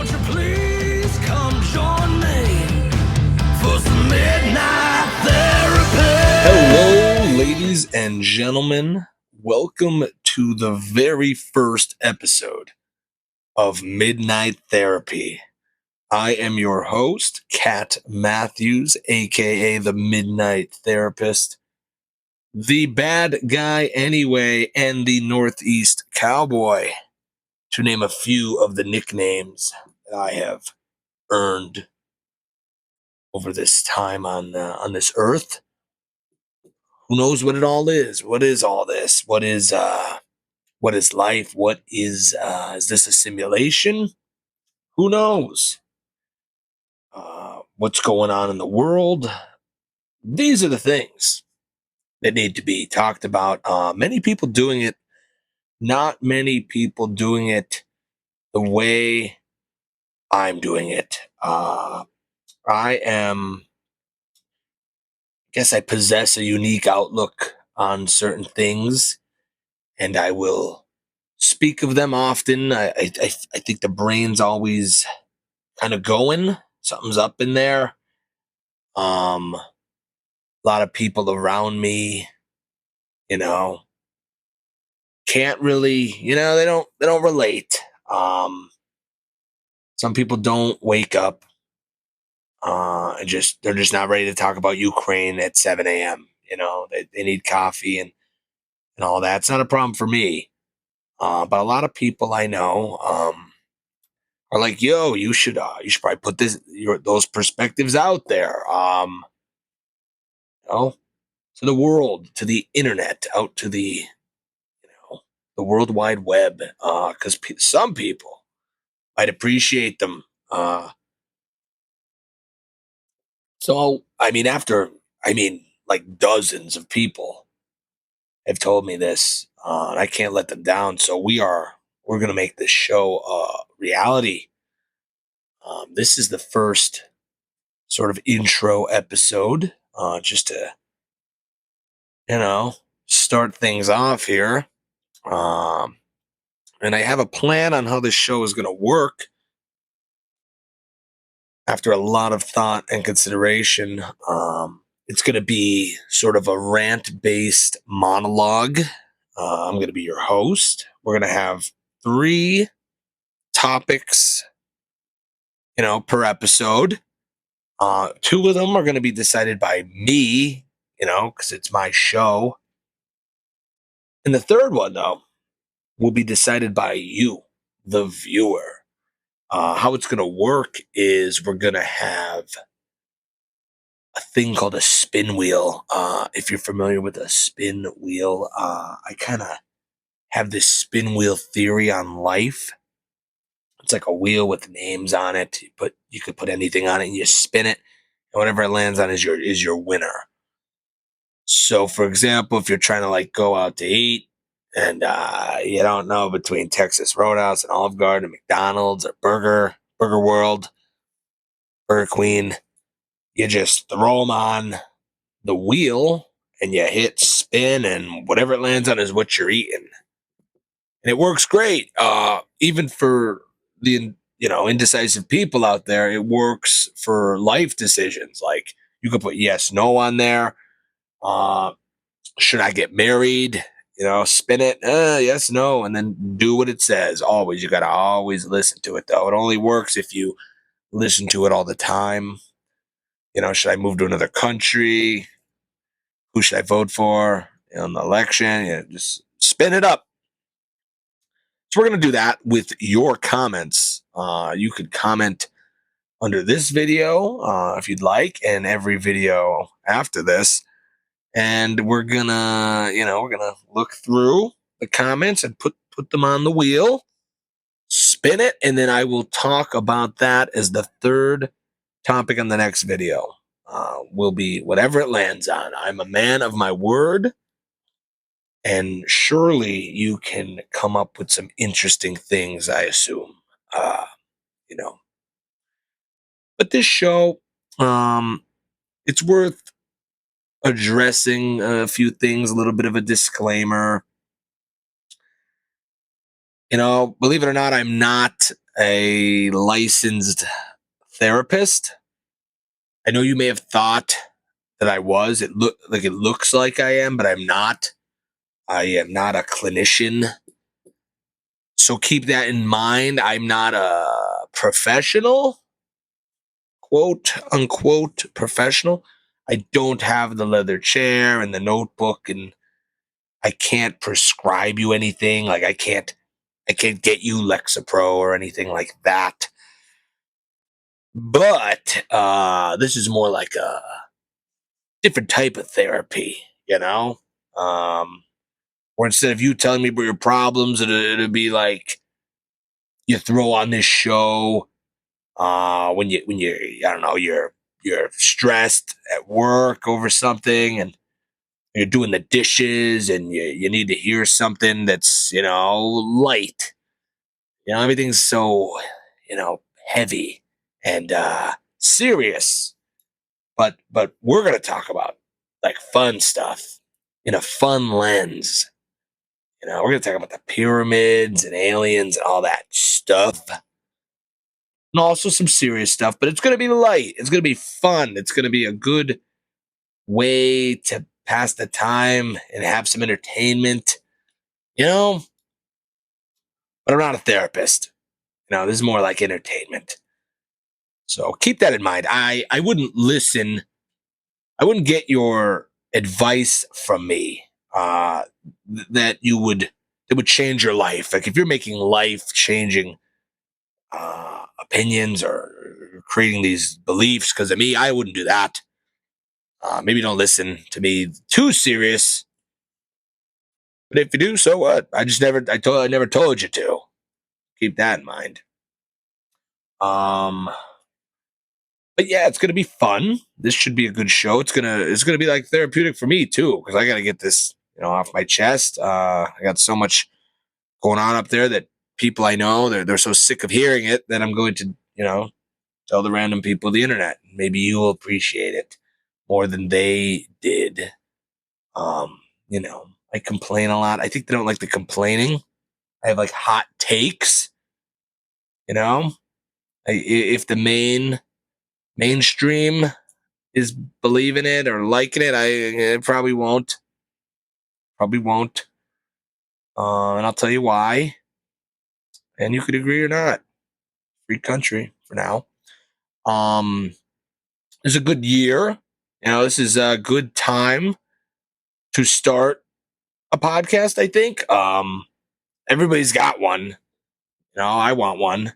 Won't you please come join me for some midnight therapy? Hello, ladies and gentlemen. Welcome to the very first episode of Midnight Therapy. I am your host, Kat Matthews, aka the Midnight Therapist, the bad guy anyway, and the Northeast Cowboy, to name a few of the nicknames I have earned over this time on this earth. Who knows what it all is? What is all this? What is life? What is this a simulation? Who knows? What's going on in the world? These are the things that need to be talked about. Many people doing it, not many people doing it the way I'm doing it. I possess a unique outlook on certain things, and I will speak of them often. I think the brain's always kind of going. Something's up in there. A lot of people around me, you know, can't really, they don't relate. Some people don't wake up. They're just not ready to talk about Ukraine at 7 a.m. They need coffee and all that. It's not a problem for me. But a lot of people I know are like, "Yo, you should probably put those perspectives out there, to the world, to the internet, out to the World Wide Web, because some people might appreciate them." Like dozens of people have told me this, and I can't let them down. So we're gonna make this show reality. This is the first sort of intro episode, just to start things off here. And I have a plan on how this show is going to work. After a lot of thought and consideration, it's going to be sort of a rant-based monologue. I'm going to be your host. We're going to have 3 topics, per episode. 2 of them are going to be decided by me, because it's my show. And the third one, though, will be decided by you, the viewer. How it's going to work is we're going to have a thing called a spin wheel. If you're familiar with a spin wheel, I kind of have this spin wheel theory on life. It's like a wheel with names on it. You could put anything on it and you spin it, and whatever it lands on is your winner. So, for example, if you're trying to like go out to eat and you don't know between Texas Roadhouse and Olive Garden, McDonald's, or Burger World, Burger Queen, you just throw them on the wheel and you hit spin, and whatever it lands on is what you're eating. And it works great. Even for the indecisive people out there, it works for life decisions. Like you could put yes, no on there. Should I get married? Spin it, yes, no, and then do what it says. Always, you gotta always listen to it, though. It only works if you listen to it all the time. Should I move to another country? Who should I vote for in the election? Just spin it up. So we're gonna do that with your comments. You could comment under this video if you'd like, and every video after this. And we're gonna look through the comments and put them on the wheel, spin it, and then I will talk about that as the third topic on the next video. Will be whatever it lands on. I'm a man of my word, and surely you can come up with some interesting things, I assume. You know. But this show, it's worth addressing a few things, a little bit of a disclaimer. Believe it or not, I'm not a licensed therapist. I know you may have thought that I was. It looks like I am, but I'm not. I am not a clinician. So keep that in mind. I'm not a professional, quote unquote professional. I don't have the leather chair and the notebook, and I can't prescribe you anything. Like I can't get you Lexapro or anything like that. But this is more like a different type of therapy, you know? Um, or instead of you telling me about your problems, it'll be like you throw on this show when you I don't know, you're stressed at work over something, and you're doing the dishes, and you need to hear something that's, light. Everything's so, heavy and serious. But we're gonna talk about like fun stuff in a fun lens. We're gonna talk about the pyramids and aliens and all that stuff. And also some serious stuff, but it's gonna be light. It's gonna be fun. It's gonna be a good way to pass the time and have some entertainment. You know, but I'm not a therapist. This is more like entertainment. So keep that in mind. I wouldn't listen. I wouldn't get your advice from me that would change your life. Like if you're making life changing opinions or creating these beliefs because of me, I wouldn't do that. Maybe don't listen to me too serious. But if you do, so what? I never told you to. Keep that in mind. Um, but yeah, it's gonna be fun. This should be a good show. It's gonna be like therapeutic for me too, because I gotta get this, off my chest. I got so much going on up there that people I know they're so sick of hearing it that I'm going to, tell the random people of the internet. Maybe you'll appreciate it more than they did. Um, I complain a lot. I think they don't like the complaining. I have like hot takes, you know. If the mainstream is believing it or liking it, I probably won't. Probably won't. And I'll tell you why. And you could agree or not. Free country for now. It's a good year. This is a good time to start a podcast. I think. Everybody's got one. I want one.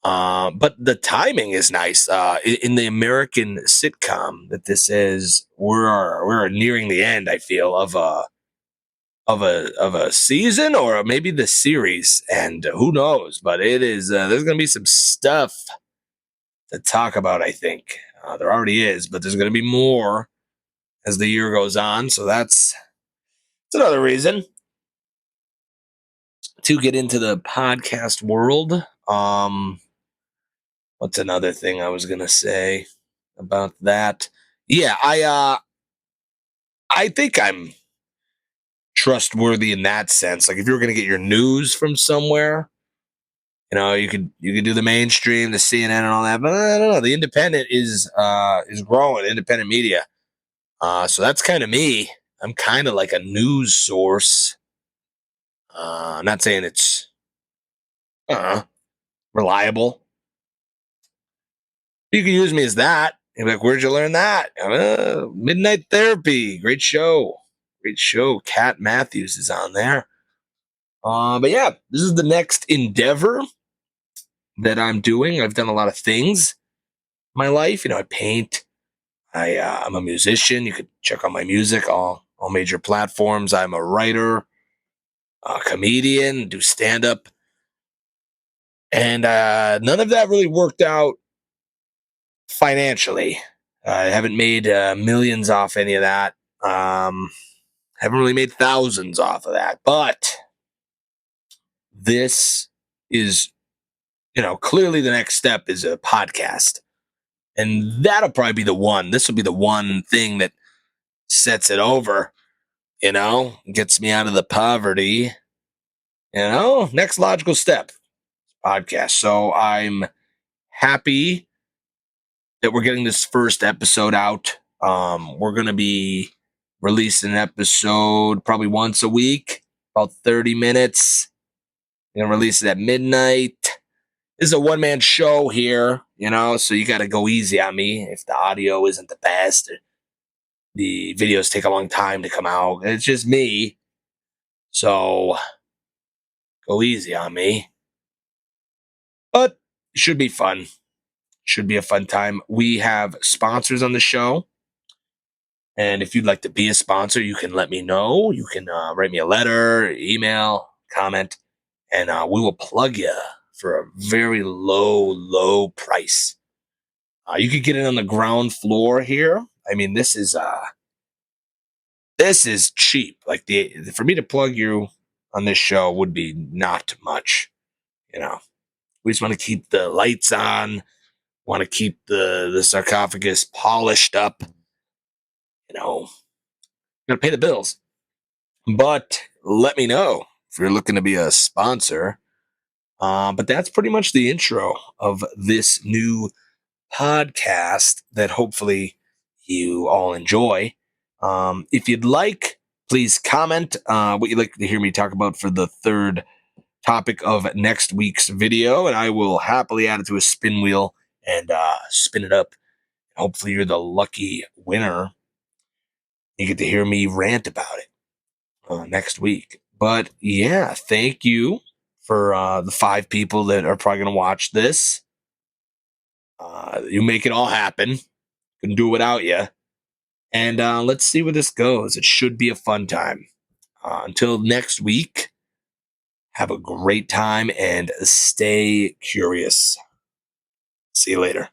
But the timing is nice. In the American sitcom that this is, we're nearing the end. I feel of a season or maybe the series, and who knows? But it is. There's going to be some stuff to talk about. I think there already is, but there's going to be more as the year goes on. So that's another reason to get into the podcast world. What's another thing I was gonna say about that? Yeah, I think I'm trustworthy in that sense. Like if you were gonna get your news from somewhere, you could do the mainstream, the CNN and all that, but I don't know. The independent is growing, independent media. So that's kind of me. I'm kind of like a news source. I'm not saying it's reliable. You can use me as that. You're like, where'd you learn that? Midnight Therapy. Great show. Great show. Kat Matthews is on there. But yeah, this is the next endeavor that I'm doing. I've done a lot of things in my life. I paint. I'm a musician. You could check out my music, all major platforms. I'm a writer, a comedian, do stand up. And none of that really worked out financially. I haven't made millions off any of that. Haven't really made thousands off of that, but this is, clearly the next step is a podcast. And that'll probably be the one. This will be the one thing that sets it over, gets me out of the poverty. Next logical step, podcast. So I'm happy that we're getting this first episode out. We're going to be releasing an episode probably once a week, about 30 minutes. We're going to release it at midnight. This is a one-man show here, so you got to go easy on me if the audio isn't the best. The videos take a long time to come out. It's just me. So go easy on me. But it should be fun. Should be a fun time. We have sponsors on the show. And if you'd like to be a sponsor, you can let me know. You can write me a letter, email, comment, and we will plug you for a very low price. You could get it on the ground floor here. I mean, this is cheap. Like for me to plug you on this show would be not much. We just want to keep the lights on. Want to keep the sarcophagus polished up. Gotta pay the bills. But let me know if you're looking to be a sponsor. But that's pretty much the intro of this new podcast that hopefully you all enjoy. If you'd like, please comment what you'd like to hear me talk about for the third topic of next week's video, and I will happily add it to a spin wheel and spin it up. Hopefully you're the lucky winner. You get to hear me rant about it next week. But yeah, thank you for the 5 people that are probably going to watch this. You make it all happen. Couldn't do it without you. And let's see where this goes. It should be a fun time. Until next week, have a great time and stay curious. See you later.